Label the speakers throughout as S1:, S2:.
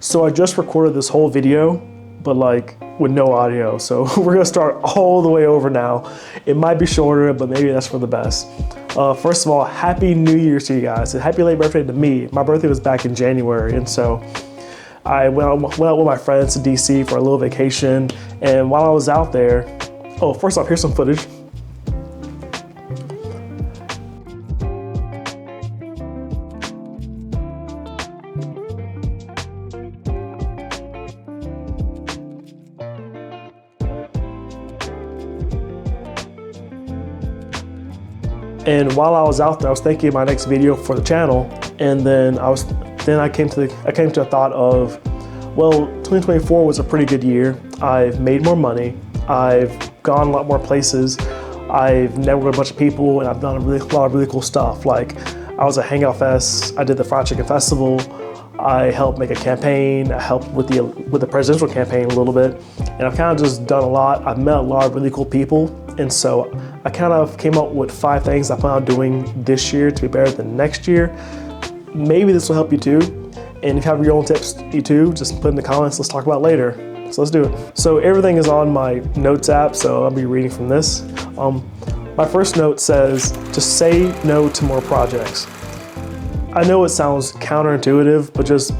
S1: So I just recorded this whole video, but like with no audio. So we're gonna start all the way over now. It might be shorter, but maybe that's for the best. First of all, Happy New Year's to you guys, and happy late birthday to me. My birthday was back in January, and so I went out with my friends to DC for a little vacation. And while I was out there, oh, first off, here's some footage. And while I was out there, I was thinking of my next video for the channel, and then I came to the thought of, well, 2024 was a pretty good year. I've made more money. I've gone a lot more places. I've networked with a bunch of people, and I've done a lot of really cool stuff. Like I was at Hangout Fest. I did the Fried Chicken Festival. I helped make a campaign. I helped with the presidential campaign a little bit, and I've kind of just done a lot. I've met a lot of really cool people, and so I kind of came up with 5 things I plan on doing this year to be better than next year. Maybe this will help you too. And if you have your own tips, you too, just put in the comments. Let's talk about it later. So let's do it. So everything is on my notes app, so I'll be reading from this. My first note says, just say no to more projects. I know it sounds counterintuitive, but just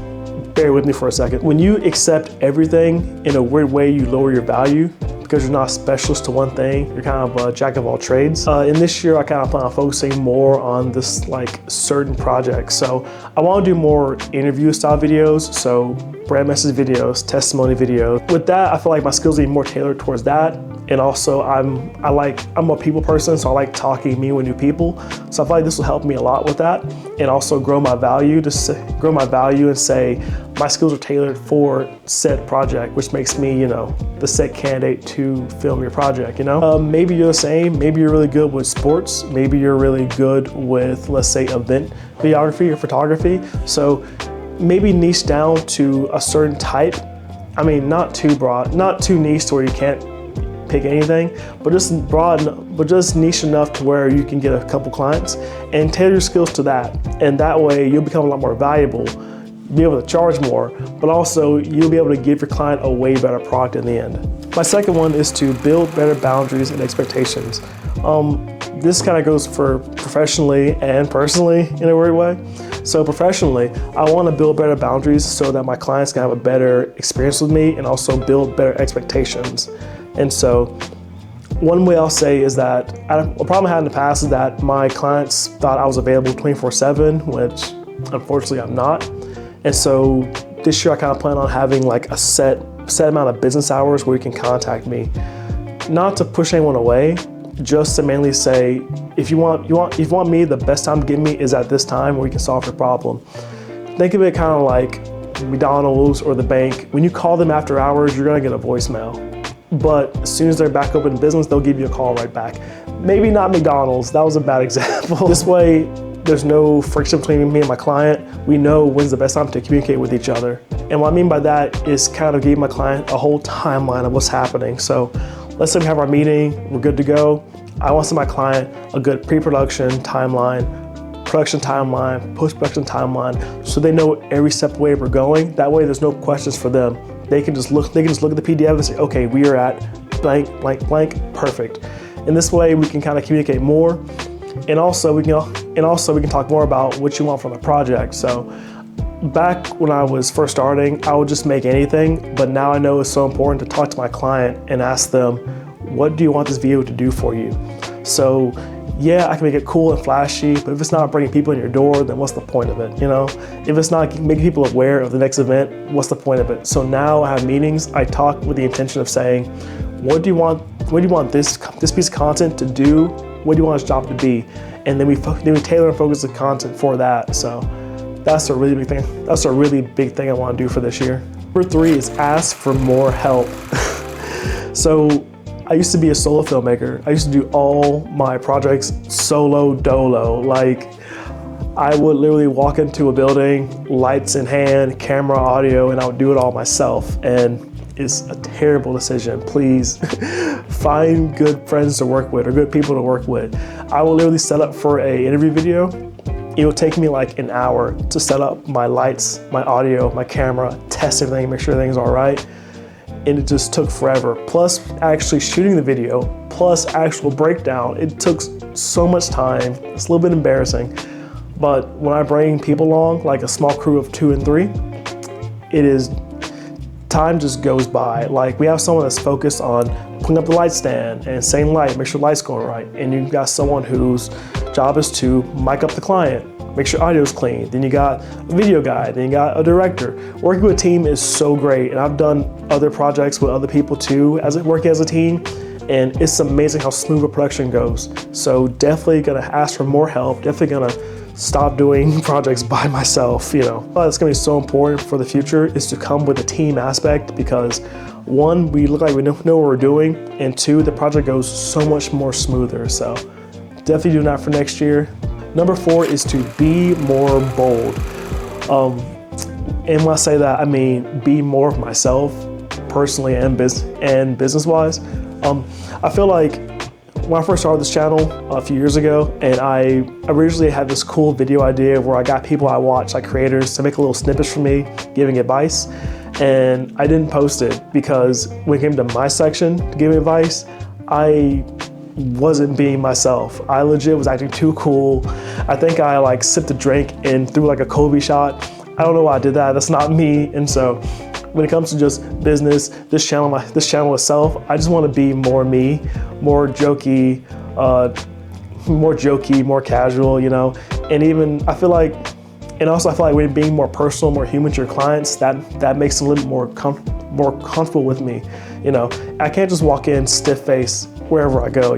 S1: bear with me for a second. When you accept everything, in a weird way, you lower your value because you're not a specialist to one thing. You're kind of a jack of all trades. In this year, I kind of plan on focusing more on this like certain projects. So I want to do more interview style videos. So brand message videos, testimony videos. With that, I feel like my skills are more tailored towards that. And also I'm a people person, so I like talking, meeting with new people. So I feel like this will help me a lot with that, and also grow my value, and say my skills are tailored for said project, which makes me, you know, the set candidate to film your project, you know? Maybe you're the same, maybe you're really good with sports, maybe you're really good with, let's say, event videography or photography. So maybe niche down to a certain type. I mean, not too broad, not too niche to where you can't pick anything, but just broad, but just niche enough to where you can get a couple clients and tailor your skills to that. And that way you'll become a lot more valuable, be able to charge more, but also you'll be able to give your client a way better product in the end. My second one is to build better boundaries and expectations. This kind of goes for professionally and personally in a weird way. So professionally, I want to build better boundaries so that my clients can have a better experience with me and also build better expectations. And so one way I'll say is that a problem I had in the past is that my clients thought I was available 24/7, which unfortunately I'm not. And so this year I kind of plan on having like a set amount of business hours where you can contact me. Not to push anyone away, just to mainly say, if you want me, the best time to get me is at this time where we can solve your problem. Think of it kind of like McDonald's or the bank. When you call them after hours, you're gonna get a voicemail. But as soon as they're back open in business, they'll give you a call right back. Maybe not McDonald's, that was a bad example. This way, there's no friction between me and my client. We know when's the best time to communicate with each other. And what I mean by that is kind of give my client a whole timeline of what's happening. So let's say we have our meeting, we're good to go. I want to send my client a good pre-production timeline, production timeline, post-production timeline, so they know every step of the way we're going. That way there's no questions for them. They can just look at the PDF and say, okay, we are at blank, blank, blank, perfect. And this way we can kind of communicate more. And also we can talk more about what you want from the project. So back when I was first starting, I would just make anything, but now I know it's so important to talk to my client and ask them, what do you want this video to do for you? So yeah, I can make it cool and flashy, but if it's not bringing people in your door, then what's the point of it, you know? If it's not making people aware of the next event, what's the point of it? So now I have meetings, I talk with the intention of saying, what do you want this piece of content to do? What do you want its job to be? And then we tailor and focus the content for that. So that's a really big thing. That's a really big thing I want to do for this year. Number 3 is ask for more help. So I used to be a solo filmmaker. I used to do all my projects solo dolo. Like I would literally walk into a building, lights in hand, camera, audio, and I would do it all myself. And it's a terrible decision. Please find good friends to work with or good people to work with. I will literally set up for an interview video it would take me like an hour to set up my lights, my audio, my camera, test everything, make sure everything's all right. And it just took forever. Plus actually shooting the video, plus actual breakdown, it took so much time. It's a little bit embarrassing. But when I bring people along, like a small crew of 2 and 3, time just goes by. Like we have someone that's focused on putting up the light stand and saying light, make sure the light's going right. And you've got someone whose job is to mic up the client, make sure audio's clean. Then you got a video guy, then you got a director. Working with a team is so great. And I've done other projects with other people too, working as a team. And it's amazing how smooth a production goes. So definitely gonna ask for more help, definitely gonna stop doing projects by myself, But it's gonna be so important for the future is to come with a team aspect because 1, we look like we know what we're doing, and 2, the project goes so much more smoother. So definitely doing that for next year. Number 4 is to be more bold. And when I say that, I mean be more of myself personally and business-wise. I feel like when I first started this channel a few years ago, and I originally had this cool video idea where I got people I watch, like creators, to make a little snippets for me, giving advice. And I didn't post it because when it came to my section to give advice, I wasn't being myself. I legit was acting too cool. I think I like sipped a drink and threw like a Kobe shot. I don't know why I did that. That's not me. And so when it comes to just business, this channel itself, I just want to be more me, more jokey, more casual, And even I feel like when being more personal, more human to your clients, that makes them a little more comfortable with me. I can't just walk in stiff face wherever I go.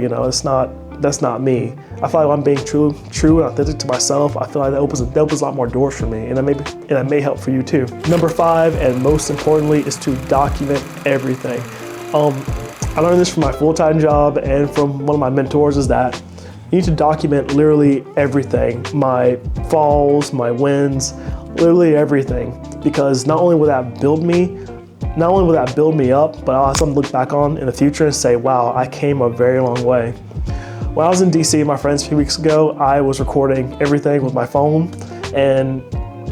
S1: That's not me. I feel like when I'm being true and authentic to myself, I feel like that opens a lot more doors for me, and that may help for you too. Number 5, and most importantly, is to document everything. I learned this from my full-time job and from one of my mentors is that you need to document literally everything. My falls, my wins, literally everything. Because not only will that build me up, but I'll have something to look back on in the future and say, wow, I came a very long way. When I was in DC with my friends a few weeks ago, I was recording everything with my phone. And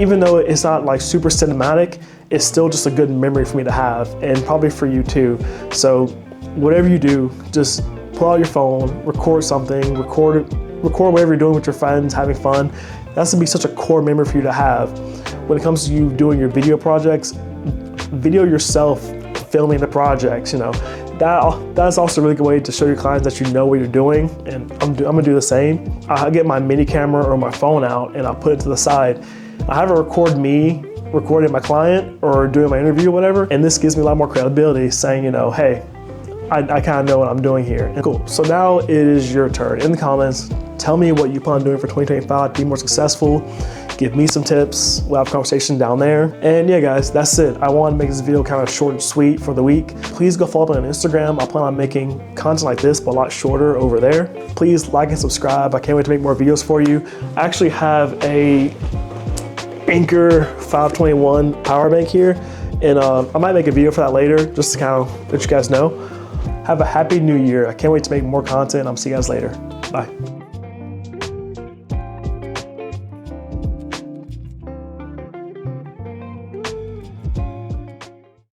S1: even though it's not like super cinematic, it's still just a good memory for me to have, and probably for you too. So whatever you do, just pull out your phone, record something, record whatever you're doing with your friends, having fun. That's gonna be such a core memory for you to have. When it comes to you doing your video projects, video yourself filming the projects, That's also a really good way to show your clients that you know what you're doing, and I'm gonna do the same. I get my mini camera or my phone out and I'll put it to the side. I have it record me recording my client or doing my interview or whatever, and this gives me a lot more credibility saying, hey, I kind of know what I'm doing here. And cool, so now it is your turn. In the comments, tell me what you plan on doing for 2025 to be more successful. Give me some tips. We'll have a conversation down there. And yeah, guys, that's it. I want to make this video kind of short and sweet for the week. Please go follow me on Instagram. I plan on making content like this, but a lot shorter over there. Please like and subscribe. I can't wait to make more videos for you. I actually have a Anker 521 power bank here, and I might make a video for that later, just to kind of let you guys know. Have a happy new year. I can't wait to make more content. I'll see you guys later. Bye.